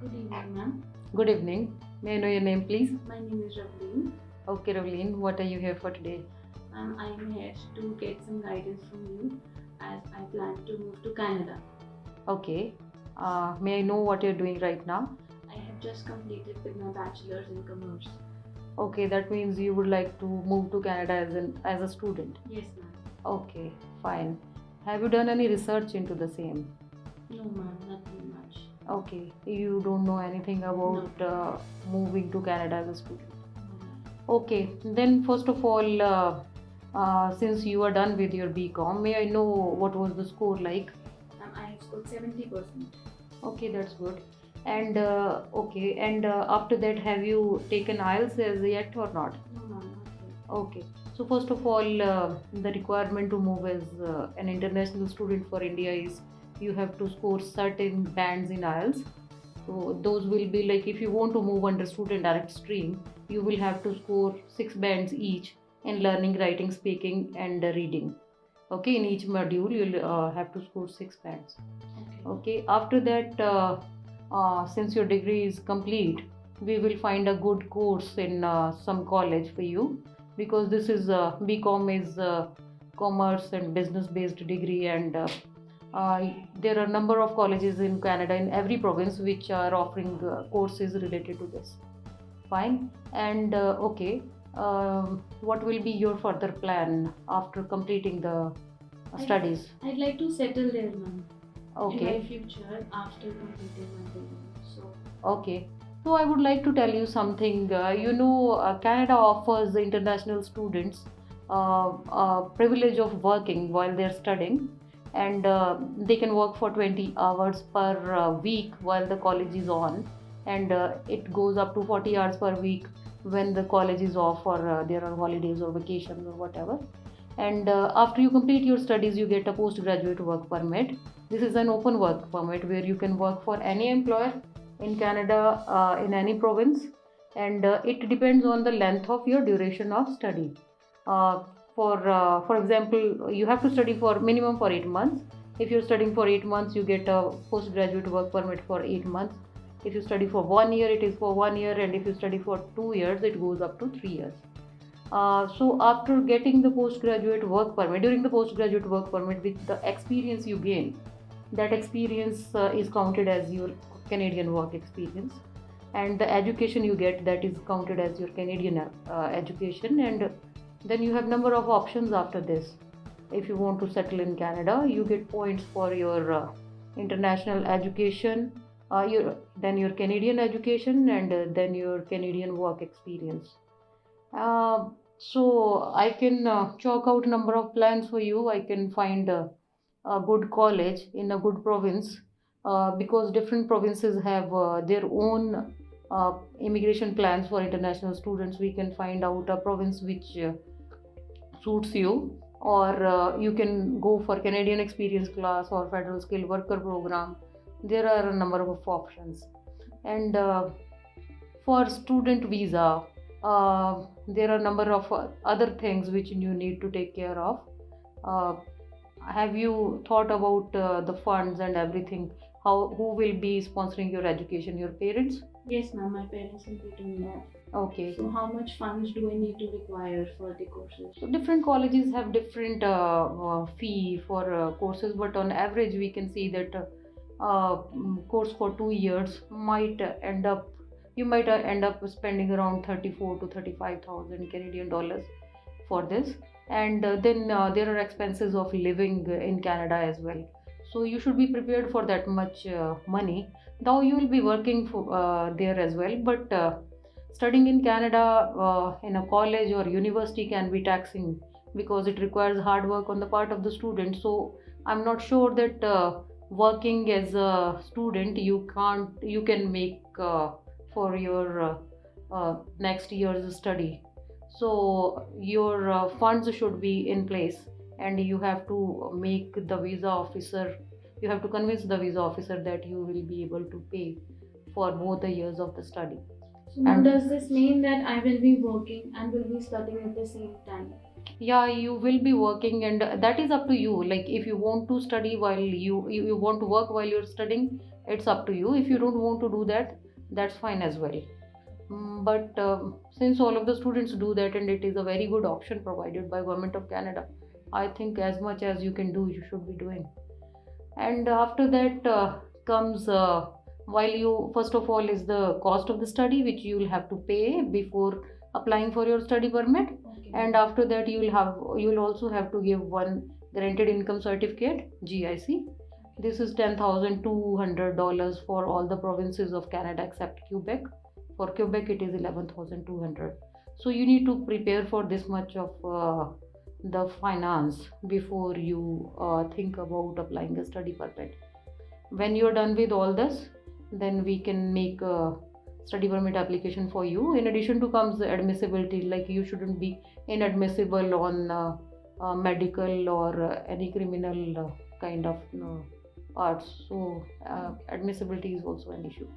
Good evening, ma'am. Good evening. May I know your name, please? My name is Ravleen. Okay, Ravleen, what are you here for today? Ma'am, I am here to get some guidance from you as I plan to move to Canada. Okay. May I know what you're doing right now? I have just completed with my bachelor's in commerce. Okay, that means you would like to move to Canada as a student. Yes, ma'am. Okay, fine. Have you done any research into the same? No, ma'am, nothing much. Okay, you don't know anything about moving to Canada as a student. Okay, then first of all, since you are done with your BCom, may I know what was the score like? Ma'am, I have scored 70%. Okay, that's good. And okay, and after that, have you taken IELTS as yet or not? No, ma'am, not yet. Okay. So first of all, the requirement to move as an international student for India is you have to score certain bands in IELTS. So those will be like if you want to move under student direct stream, you will have to score 6 bands each in learning, writing, speaking, and reading. Okay, in each module you'll have to score 6 bands. Okay. Okay, after that, since your degree is complete, we will find a good course in some college for you, because this is BCom is commerce and business based degree, and there are a number of colleges in Canada in every province which are offering courses related to this. Fine. And okay, what will be your further plan after completing the studies? I'd like to settle there, ma'am. In Okay. my future after completing my degree. So, Okay. So I would like to tell you something. Canada offers the international students privilege of working while they're studying, and they can work for 20 hours per week while the college is on, and it goes up to 40 hours per week when the college is off, or there are holidays or vacations or whatever. And after you complete your studies, you get a postgraduate work permit. This is an open work permit where you can work for any employer in Canada, in any province, and it depends on the length of your duration of study. For example, you have to study for minimum for 8 months. If you're studying for 8 months, you get a postgraduate work permit for 8 months. If you study for 1 year, it is for 1 year, and if you study for 2 years, it goes up to 3 years. So after getting the postgraduate work permit, during the postgraduate work permit, with the experience you gain, that experience is counted as your Canadian work experience, and the education you get, that is counted as your Canadian education. And then you have number of options after this. If you want to settle in Canada, you get points for your international education, then your Canadian education, and then your Canadian work experience. So I can chalk out number of plans for you. I can find a good college in a good province, because different provinces have their own immigration plans for international students. We can find out a province which suits you, or you can go for Canadian experience class or federal skilled worker program. There are a number of options. And for student visa, there are a number of other things which you need to take care of. uh, have you thought about the funds and everything? Who will be sponsoring your education? Your parents? yes, ma'am, my parents will be doing that. Okay. So, how much funds do I need to require for the courses? So different colleges have different fee for courses, but on average we can see that course for 2 years might end up you might end up spending around 34 to 35,000 Canadian dollars for this, and then there are expenses of living in Canada as well. So you should be prepared for that much money. Though you will be working there as well, but studying in Canada in a college or university can be taxing, because it requires hard work on the part of the student. So I'm not sure that working as a student you can make for your next year's study. So your funds should be in place, and you have to make the visa officer, you have to convince the visa officer that you will be able to pay for both the years of the study. So, now And does this mean that I will be working and will be studying at the same time? Yeah, you will be working, and that is up to you. Like if you want to study while you want to work while you're studying, it's up to you. If you don't want to do that, that's fine as well. But since all of the students do that, and it is a very good option provided by Government of Canada, I think as much as you can do, you should be doing. And after that comes while you first of all is the cost of the study, which you will have to pay before applying for your study permit. Okay. And after that you will also have to give one guaranteed income certificate, GIC. This is $10,200 for all the provinces of Canada except Quebec. For Quebec it is 11,200. So you need to prepare for this much of the finance before you think about applying a study permit. When you're done with all this, then we can make a study permit application for you. In addition to comes admissibility, like you shouldn't be inadmissible on medical or any criminal kind of arts. So admissibility is also an issue.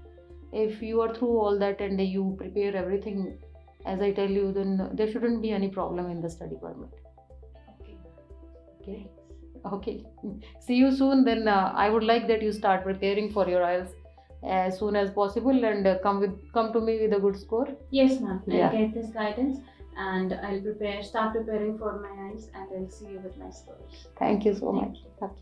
If you are through all that and you prepare everything as I tell you, then there shouldn't be any problem in the study permit. Okay. Okay. Thanks. Okay. See you soon. Then I would like that you start preparing for your IELTS as soon as possible, and come to me with a good score. Yes, ma'am. I'll Yeah. get this guidance and I'll start preparing for my eyes, and I'll see you with my scores. Thank you so Thank much. you. Okay.